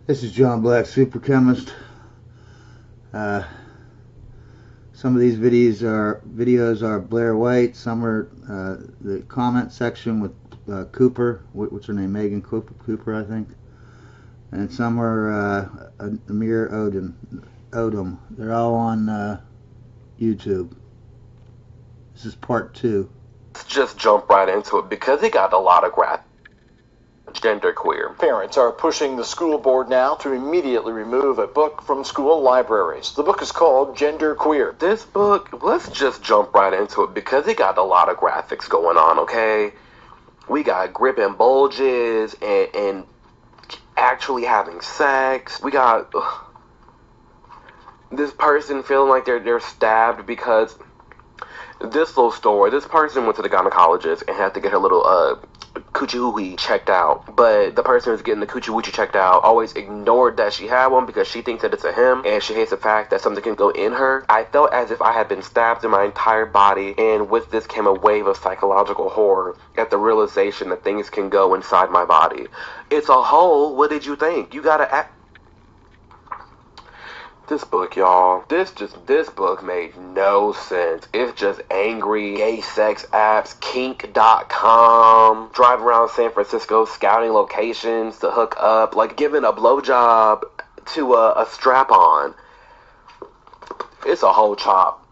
This is John Black, Super Chemist. Some of these videos are Blair White. Some are the comment section with Cooper. What's her name? Megan Cooper, I think. And some are Amir Odom. They're all on YouTube. This is part 2. Let's just jump right into it because it got a lot of graphic. Genderqueer. Parents are pushing the school board now to immediately remove a book from school libraries. The book is called Genderqueer. This book, let's just jump right into it because it got a lot of graphics going on, okay? We got gripping bulges and actually having sex. We got this person feeling like they're stabbed because this little story, this person went to the gynecologist and had to get her little coochie checked out, but the person who's getting the coochie checked out always ignored that she had one because she thinks that it's a him and she hates the fact that something can go in her. I felt as if I had been stabbed in my entire body, and with this came a wave of psychological horror at the realization that things can go inside my body. It's a hole. What did you think? You gotta act. This book, y'all, this book made no sense. It's just angry gay sex apps, kink.com, driving around San Francisco scouting locations to hook up, like giving a blowjob to a strap-on. It's a whole chop.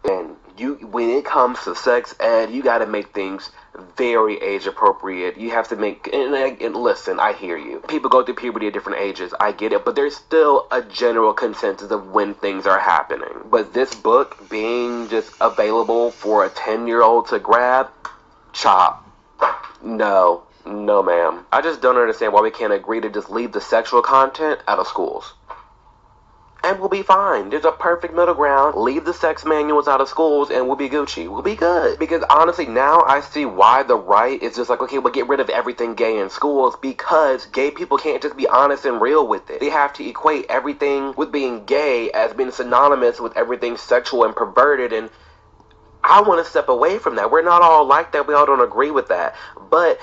And when it comes to sex ed, you gotta make things very age appropriate. You have to make, and listen, I hear you. People go through puberty at different ages. I get it, but there's still a general consensus of when things are happening. But this book being just available for a 10-year-old to grab, chop. No, ma'am. I just don't understand why we can't agree to just leave the sexual content out of schools. And we'll be fine. There's a perfect middle ground. Leave the sex manuals out of schools and we'll be Gucci. We'll be good. Because honestly, now I see why the right is just like, okay, we'll get rid of everything gay in schools, because gay people can't just be honest and real with it. They have to equate everything with being gay as being synonymous with everything sexual and perverted, and I want to step away from that. We're not all like that. We all don't agree with that. But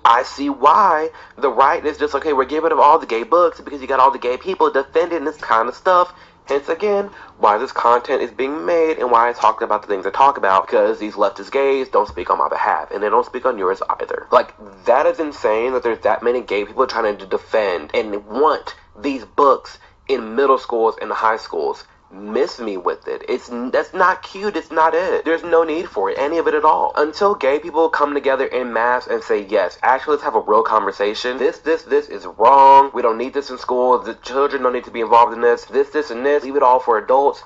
I see why the right is just, okay, we're getting rid of all the gay books because you got all the gay people defending this kind of stuff. Hence, again, why this content is being made and why I talk about the things I talk about, because these leftist gays don't speak on my behalf, and they don't speak on yours either. Like, that is insane that there's that many gay people trying to defend and want these books in middle schools and high schools. Miss me with it. That's not cute. It's not it. There's no need for it, any of it at all. Until gay people come together in mass and say, yes, actually let's have a real conversation. This is wrong. We don't need this in school. The children don't need to be involved in this. This and this. Leave it all for adults.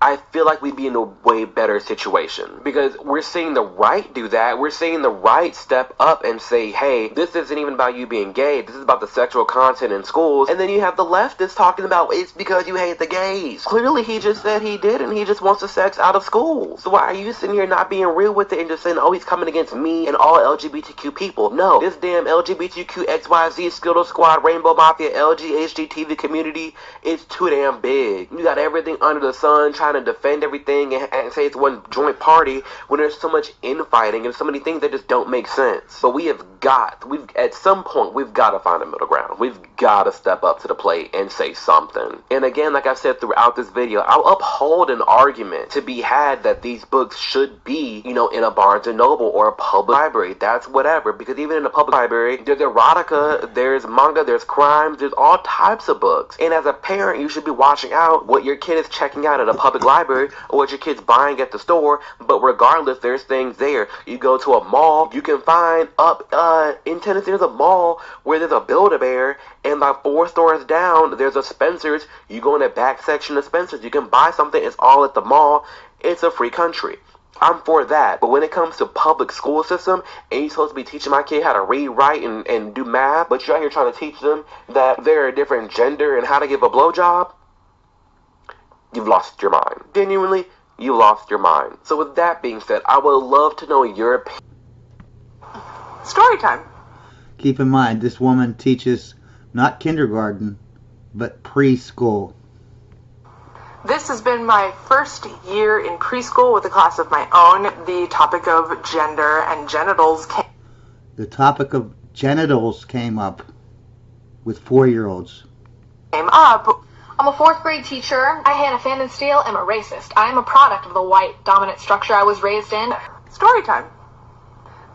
I feel like we'd be in a way better situation, because we're seeing the right do that. We're seeing the right step up and say, hey, this isn't even about you being gay. This is about the sexual content in schools. And then you have the leftists talking about it's because you hate the gays. Clearly, he just said he did, and he just wants the sex out of schools. So why are you sitting here not being real with it and just saying, oh, he's coming against me and all LGBTQ people? No, this damn LGBTQ XYZ Skittle Squad Rainbow Mafia LGHGTV community is too damn big. You got everything under the sun trying to defend everything and say it's one joint party when there's so much infighting and so many things that just don't make sense. But at some point we've got to find a middle ground. We've got to step up to the plate and say something. And again, like I've said throughout this video, I'll uphold an argument to be had that these books should be, in a Barnes & Noble or a public library. That's whatever, because even in a public library, there's erotica, there's manga, there's crimes, there's all types of books. And as a parent, you should be watching out what your kid is checking out at a public library or what your kid's buying at the store. But regardless, there's things there. You go to a mall, you can find up in Tennessee, there's a mall where there's a Build-A-Bear, and like 4 stores down there's a Spencer's. You go in the back section of Spencer's, you can buy something. It's all at the mall. It's a free country. I'm for that. But when it comes to public school system, and you're supposed to be teaching my kid how to read, write, and do math, but you're out here trying to teach them that they're a different gender and how to give a blowjob, you've lost your mind. Genuinely, you lost your mind. So with that being said, I would love to know your opinion. Story time. Keep in mind, this woman teaches not kindergarten, but preschool. This has been my first year in preschool with a class of my own. The topic of gender and genitals The topic of genitals came up. with 4-year-olds. Came up. I'm a 4th grade teacher. I, Hannah Fannin Steele, am a racist. I am a product of the white dominant structure I was raised in. Story time.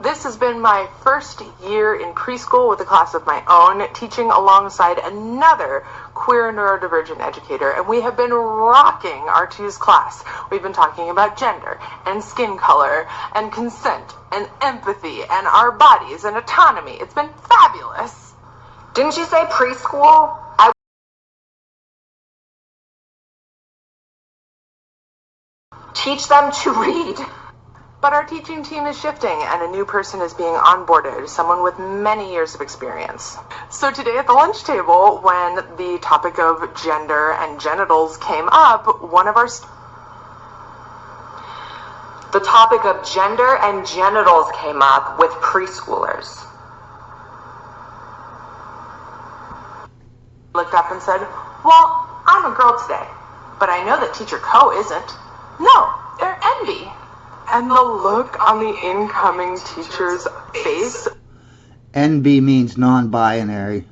This has been my first year in preschool with a class of my own, teaching alongside another queer neurodivergent educator, and we have been rocking our twos class. We've been talking about gender and skin color and consent and empathy and our bodies and autonomy. It's been fabulous. Didn't you say preschool? Teach them to read. But our teaching team is shifting and a new person is being onboarded, someone with many years of experience. So today at the lunch table, when the topic of gender and genitals came up, The topic of gender and genitals came up with preschoolers. Looked up and said, well, I'm a girl today, but I know that Teacher Co isn't. No, they're envy. And the look on the incoming teacher's face NB means non-binary.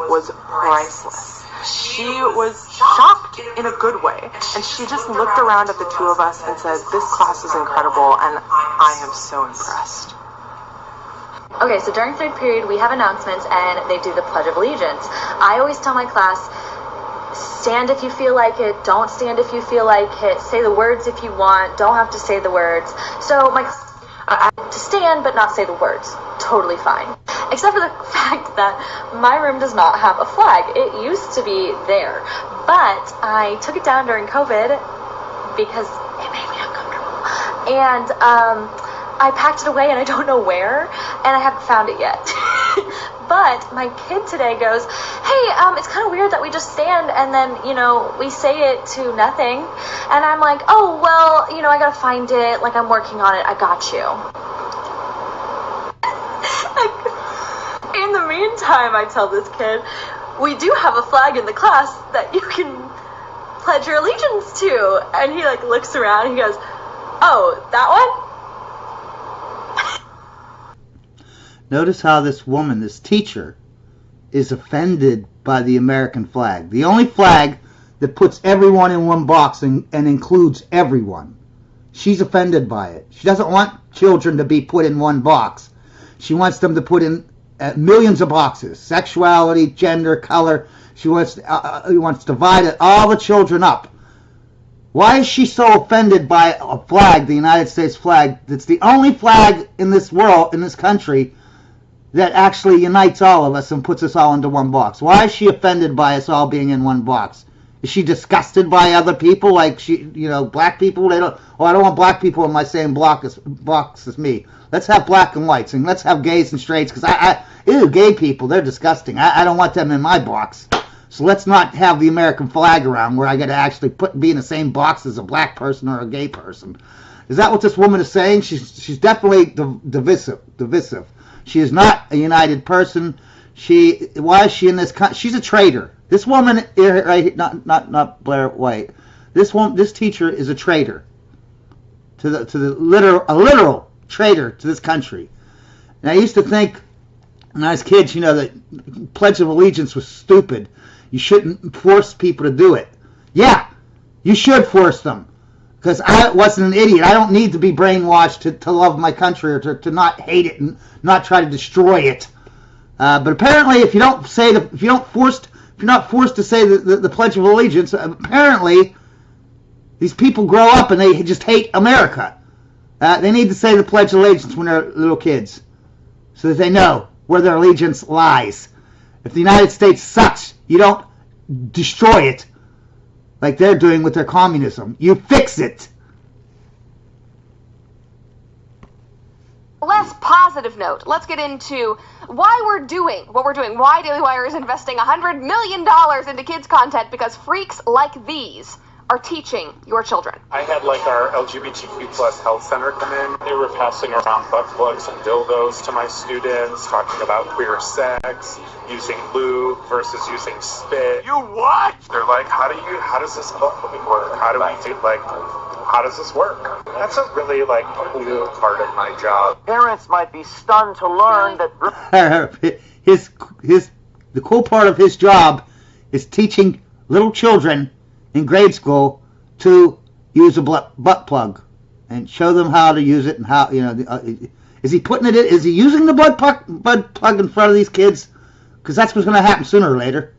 was priceless. She was shocked in a good way, and she just looked around at the two of us and said, this class is incredible, and I am so impressed. Okay, so during 3rd period, we have announcements, and they do the Pledge of Allegiance. I always tell my class, stand if you feel like it, don't stand if you feel like it, say the words if you want, don't have to say the words. So I to stand but not say the words, totally fine. Except for the fact that my room does not have a flag. It used to be there, but I took it down during COVID because it made me uncomfortable. And I packed it away and I don't know where, and I haven't found it yet. But my kid today goes, hey, it's kind of weird that we just stand and then, we say it to nothing. And I'm like, oh, well, I gotta find it. Like, I'm working on it. I got you. In the meantime, I tell this kid, we do have a flag in the class that you can pledge your allegiance to. And he, looks around and he goes, oh, that one? Notice how this woman, this teacher, is offended by the American flag. The only flag that puts everyone in one box and includes everyone. She's offended by it. She doesn't want children to be put in one box. She wants them to put in millions of boxes. Sexuality, gender, color. She wants to divide all the children up. Why is she so offended by a flag, the United States flag, that's the only flag in this world, in this country, that actually unites all of us and puts us all into one box? Why is she offended by us all being in one box? Is she disgusted by other people, like black people? I don't want black people in my same box as me. Let's have black and whites, and let's have gays and straights, because gay people, they're disgusting. I don't want them in my box. So let's not have the American flag around where I got to actually be in the same box as a black person or a gay person. Is that what this woman is saying? She's definitely divisive. She is not a united person. Why is she in this? She's a traitor. This woman, right? Not Blair White. This teacher is a traitor a literal traitor to this country. And I used to think when I was a kid, that Pledge of Allegiance was stupid. You shouldn't force people to do it. Yeah, you should force them. Because I wasn't an idiot. I don't need to be brainwashed to love my country or to not hate it and not try to destroy it. But apparently, if you're not forced to say the Pledge of Allegiance, apparently these people grow up and they just hate America. They need to say the Pledge of Allegiance when they're little kids, so that they know where their allegiance lies. If the United States sucks, you don't destroy it like they're doing with their communism. You fix it. Less positive note, let's get into why we're doing what we're doing. Why Daily Wire is investing $100 million into kids content, because freaks like these are teaching your children. I had our LGBTQ plus health center come in. They were passing around butt plugs and dildos to my students, talking about queer sex, using lube versus using spit. You what? They're like, how does this work? How do we do, how does this work? That's a really, new part of my job. Parents might be stunned to learn that his The cool part of his job is teaching little children in grade school to use a butt plug and show them how to use it and how, is he putting it in, is he using the butt plug in front of these kids? Because that's what's going to happen sooner or later.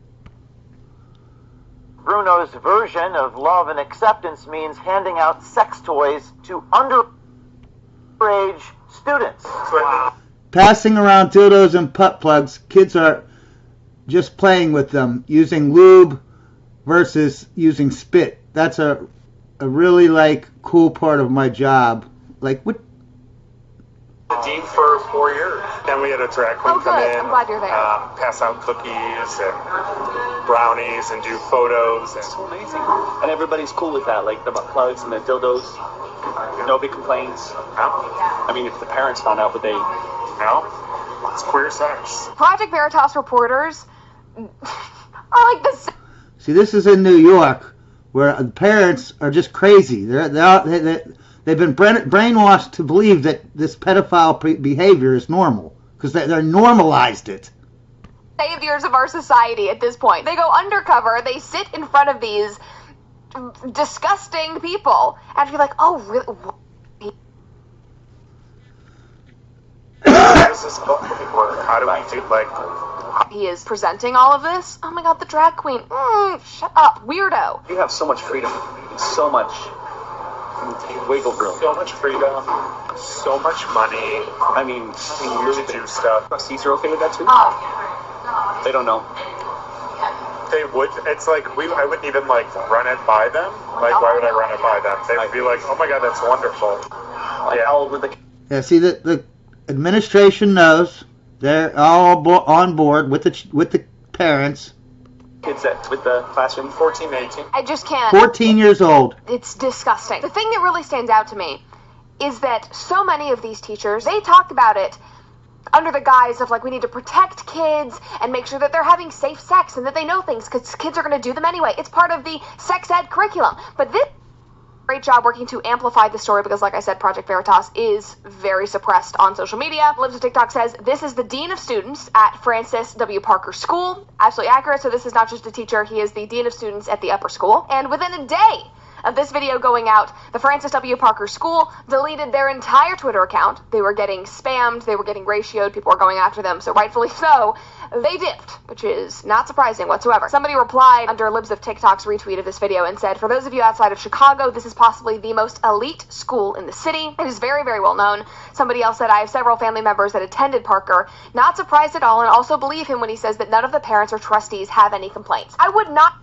Bruno's version of love and acceptance means handing out sex toys to underage students. Wow. Passing around dildos and butt plugs, kids are just playing with them, using lube versus using spit. That's a really cool part of my job. What? The dean for 4 years. Then we had a drag queen come in, I'm glad you're there. pass out cookies and brownies and do photos. It's so amazing. And everybody's cool with that, like the butt plugs and the dildos. Nobody complains. No? I mean, if the parents found out, would they? No? It's queer sex. Project Veritas reporters are like this. See, this is in New York, where the parents are just crazy. They've been brainwashed to believe that this pedophile behavior is normal because they're normalized it. Saviors of our society at this point. They go undercover. They sit in front of these disgusting people and be like, "Oh, really?" How does this book work? How do we do He is presenting all of this. Oh my God, the drag queen. Shut up, weirdo. You have so much freedom, so much wiggle room. So much freedom, so much money. I mean, to do stuff. Trustees are okay with that too? They don't know. They would. It's I wouldn't even run it by them. Why would I run it by them? They would be like, oh my God, that's wonderful. How old were the? Yeah, see, the administration knows. They're all on board with the parents. Kids with the classroom? 14, 18. I just can't. 14 years old. It's disgusting. The thing that really stands out to me is that so many of these teachers, they talk about it under the guise of we need to protect kids and make sure that they're having safe sex and that they know things because kids are going to do them anyway. It's part of the sex ed curriculum. But this great job working to amplify the story because, like I said, Project Veritas is very suppressed on social media. Libs of TikTok says, this is the Dean of Students at Francis W. Parker School. Absolutely accurate. So this is not just a teacher. He is the Dean of Students at the upper school. And within a day of this video going out, the Francis W. Parker School deleted their entire Twitter account. They were getting spammed. They were getting ratioed. People were going after them. So rightfully so, they dipped, which is not surprising whatsoever. Somebody replied under Libs of TikTok's retweet of this video and said, for those of you outside of Chicago, this is possibly the most elite school in the city. It is very, very well known. Somebody else said, I have several family members that attended Parker. Not surprised at all, and also believe him when he says that none of the parents or trustees have any complaints. I would not...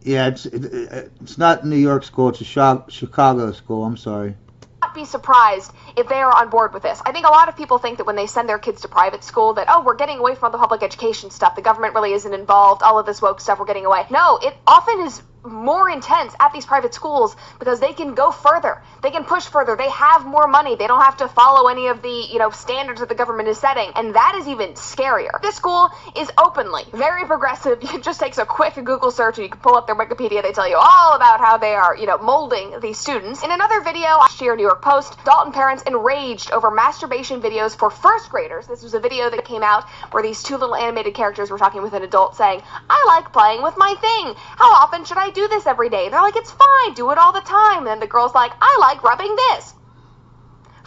Yeah, it's not New York school. It's a Chicago school. I'm sorry. Not be surprised if they are on board with this. I think a lot of people think that when they send their kids to private school that, oh, we're getting away from all the public education stuff. The government really isn't involved. All of this woke stuff, we're getting away. No, it often is more intense at these private schools because they can go further. They can push further. They have more money. They don't have to follow any of the, standards that the government is setting. And that is even scarier. This school is openly very progressive. It just takes a quick Google search and you can pull up their Wikipedia. They tell you all about how they are, molding these students. In another video, last year, New York Post, Dalton parents enraged over masturbation videos for first graders. This was a video that came out where these two little animated characters were talking with an adult saying, I like playing with my thing. How often should I do this every day? They're like, it's fine, do it all the time. And the girl's like, I like rubbing this.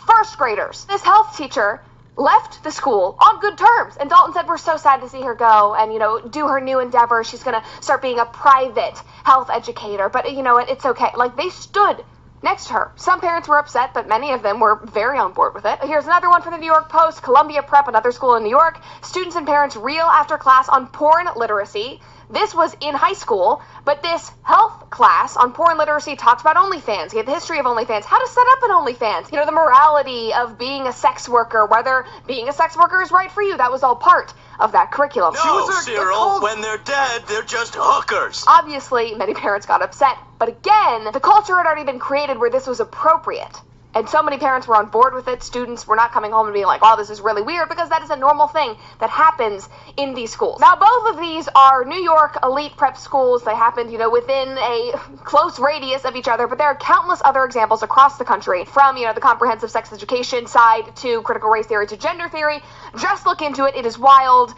First graders. This health teacher left the school on good terms, and Dalton said, we're so sad to see her go and do her new endeavor. She's gonna start being a private health educator, but you know what, it's okay. They stood next to her. Some parents were upset, but many of them were very on board with it. Here's another one from the New York Post. Columbia Prep, another school in New York. Students and parents reel after class on porn literacy. This was in high school, but this health class on porn literacy talked about OnlyFans, the history of OnlyFans, how to set up an OnlyFans, the morality of being a sex worker, whether being a sex worker is right for you. That was all part of that curriculum. No, Cyril, when they're dead, they're just hookers. Obviously, many parents got upset, but again, the culture had already been created where this was appropriate. And so many parents were on board with it. Students were not coming home and being like, wow, this is really weird, because that is a normal thing that happens in these schools. Now, both of these are New York elite prep schools. They happened, within a close radius of each other, but there are countless other examples across the country, from, the comprehensive sex education side to critical race theory to gender theory. Just look into it. It is wild.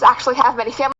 actually have many family